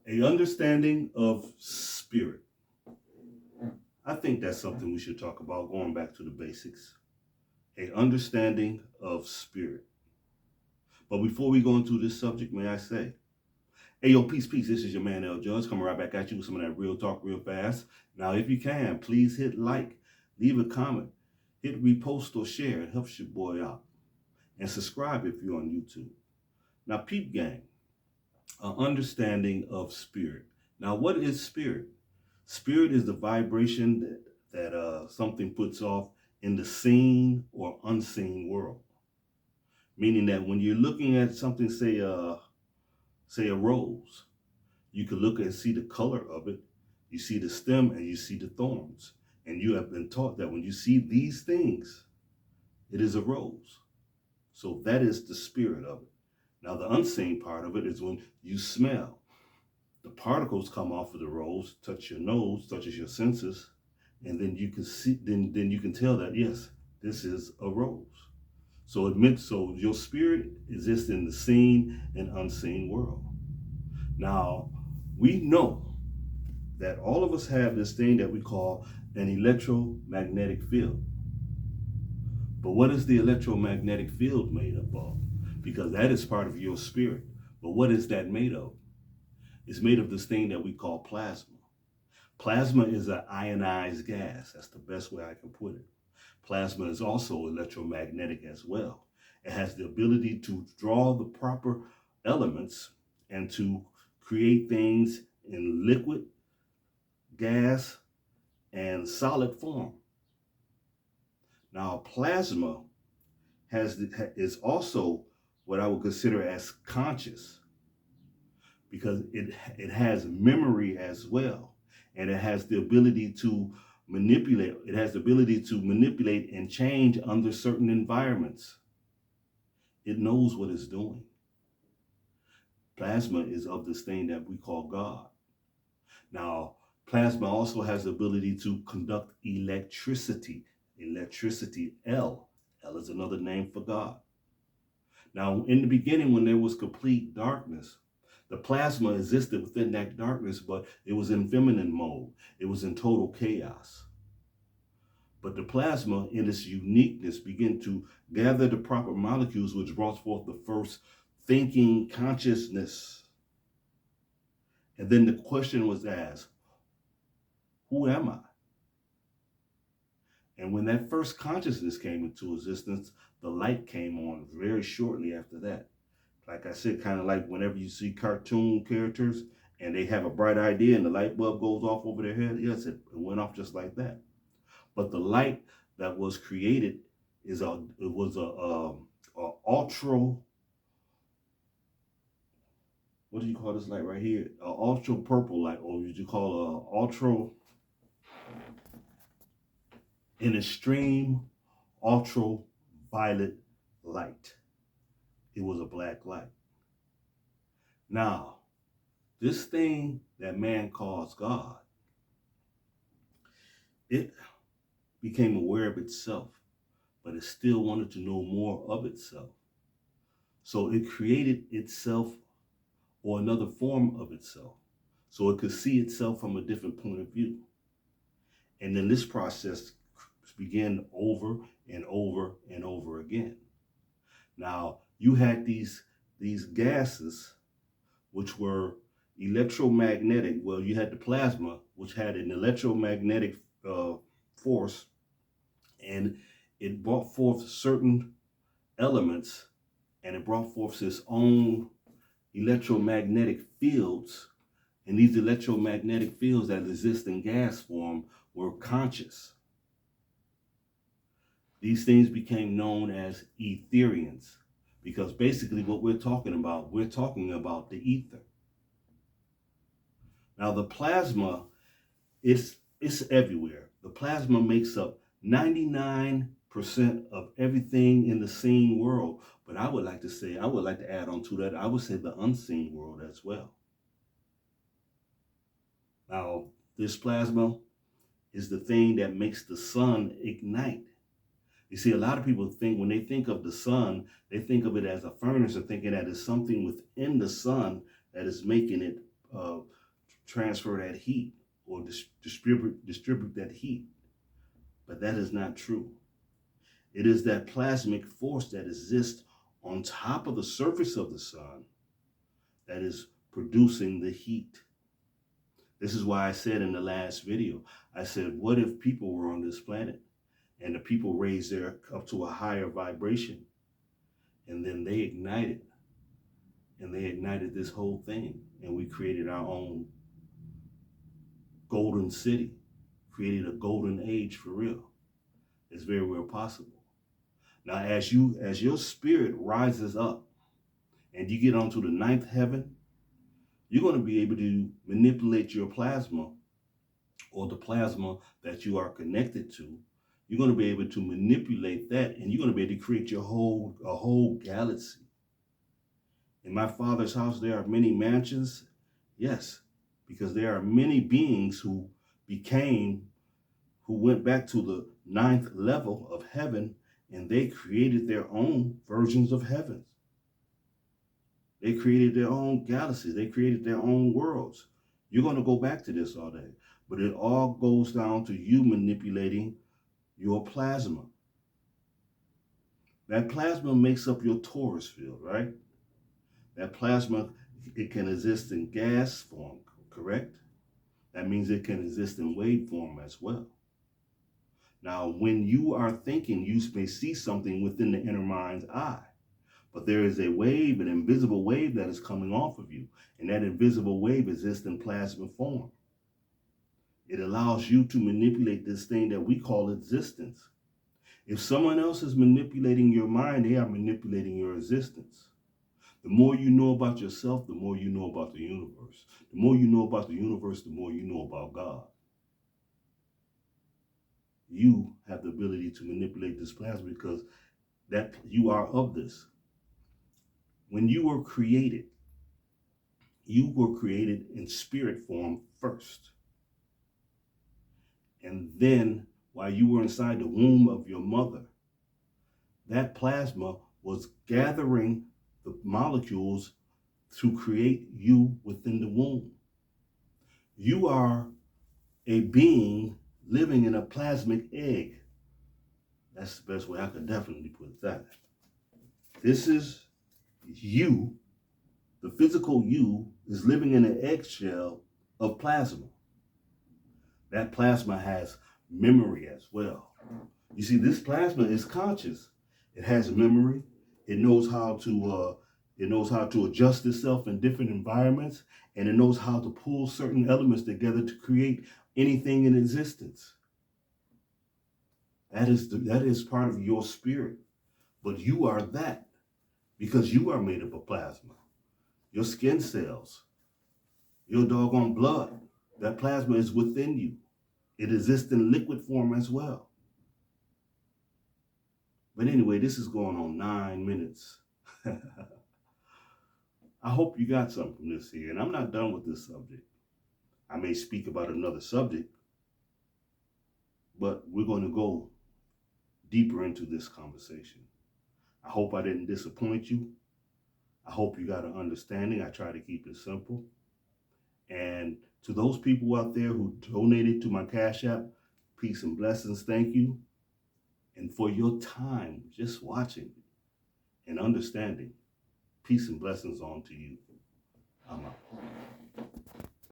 A understanding of spirit. I think that's something we should talk about, going back to the basics. A understanding of spirit. But before we go into this subject, may I say, hey, yo, peace, peace. This is your man, L. Judge, coming right back at you with some of that real talk real fast. Now, if you can, please hit like, leave a comment, hit repost or share. It helps your boy out. And subscribe if you're on YouTube. Now, peep gang, an understanding of spirit. Now, what is spirit? Spirit is the vibration that something puts off in the seen or unseen world. Meaning that when you're looking at something, say a rose, you can look and see the color of it. You see the stem and you see the thorns. And you have been taught that when you see these things, it is a rose. So that is the spirit of it. Now, the unseen part of it is when you smell. The particles come off of the rose, touch your nose, touches your senses, and then you can see, then you can tell that, yes, this is a rose. So your spirit exists in the seen and unseen world. Now, we know that all of us have this thing that we call an electromagnetic field. But what is the electromagnetic field made up of? Because that is part of your spirit. But what is that made of? It's made of this thing that we call plasma. Plasma is an ionized gas. That's the best way I can put it. Plasma is also electromagnetic as well. It has the ability to draw the proper elements and to create things in liquid, gas, and solid form. Now, plasma is also what I would consider as conscious, because it has memory as well, and it has the ability to manipulate. It has the ability to manipulate and change under certain environments. It knows what it's doing. Plasma is of this thing that we call God. Now, plasma also has the ability to conduct electricity. Electricity, L. L is another name for God. Now, in the beginning, when there was complete darkness, the plasma existed within that darkness, but it was in feminine mode. It was in total chaos. But the plasma, in its uniqueness, began to gather the proper molecules, which brought forth the first thinking consciousness. And then the question was asked, who am I? And when that first consciousness came into existence, the light came on very shortly after that. Like I said, kind of like whenever you see cartoon characters and they have a bright idea and the light bulb goes off over their head, yes, it went off just like that. But the light that was created was a ultra, what do you call this light right here? An ultra purple light, or what you call an extreme ultraviolet light. It was a black light. Now, this thing that man calls God, it became aware of itself, but it still wanted to know more of itself. So it created itself, or another form of itself, so it could see itself from a different point of view. And then this process began over and over and over again. Now, you had these gases, which were electromagnetic. Well, you had the plasma, which had an electromagnetic force, and it brought forth certain elements, and it brought forth its own electromagnetic fields. And these electromagnetic fields that exist in gas form were conscious. These things became known as etherians, because basically what we're talking about the ether. Now, the plasma, it's everywhere. The plasma makes up 99% of everything in the seen world. But I would like to add on to that, I would say the unseen world as well. Now, this plasma is the thing that makes the sun ignite. You see, a lot of people think, when they think of the sun, they think of it as a furnace, or thinking that it's something within the sun that is making it transfer that heat or distribute that heat. But that is not true. It is that plasmic force that exists on top of the surface of the sun that is producing the heat. This is why I said in the last video, I said, what if people were on this planet and the people raised their up to a higher vibration and then they ignited this whole thing and we created our own golden city, created a golden age for real. It's very well possible. Now, as your spirit rises up and you get onto the ninth heaven, you're going to be able to manipulate your plasma or the plasma that you are connected to. You're going to be able to manipulate that and you're going to be able to create a whole galaxy. In my Father's house, there are many mansions. Yes, because there are many beings who went back to the ninth level of heaven and they created their own versions of heavens. They created their own galaxies. They created their own worlds. You're going to go back to this all day. But it all goes down to you manipulating your plasma. That plasma makes up your torus field, right? That plasma, it can exist in gas form, correct? That means it can exist in wave form as well. Now, when you are thinking, you may see something within the inner mind's eye. But there is a wave, an invisible wave that is coming off of you. And that invisible wave exists in plasma form. It allows you to manipulate this thing that we call existence. If someone else is manipulating your mind, they are manipulating your existence. The more you know about yourself, the more you know about the universe. The more you know about the universe, the more you know about God. You have the ability to manipulate this plasma because that you are of this. When you were created in spirit form first. And then while you were inside the womb of your mother, that plasma was gathering the molecules to create you within the womb. You are a being living in a plasmic egg. That's the best way I could definitely put that. This is you. The physical you is living in an eggshell of plasma. That plasma has memory as well. You see, this plasma is conscious. It has memory. It knows how to adjust itself in different environments, and it knows how to pull certain elements together to create anything in existence. That is part of your spirit. But you are that because you are made up of plasma. Your skin cells, your doggone blood, that plasma is within you. It exists in liquid form as well. But anyway, this is going on 9 minutes. I hope you got something from this here. And I'm not done with this subject. I may speak about another subject, but we're going to go deeper into this conversation. I hope I didn't disappoint you. I hope you got an understanding. I try to keep it simple. And to those people out there who donated to my Cash App, peace and blessings, thank you. And for your time just watching and understanding, peace and blessings on to you. I'm out.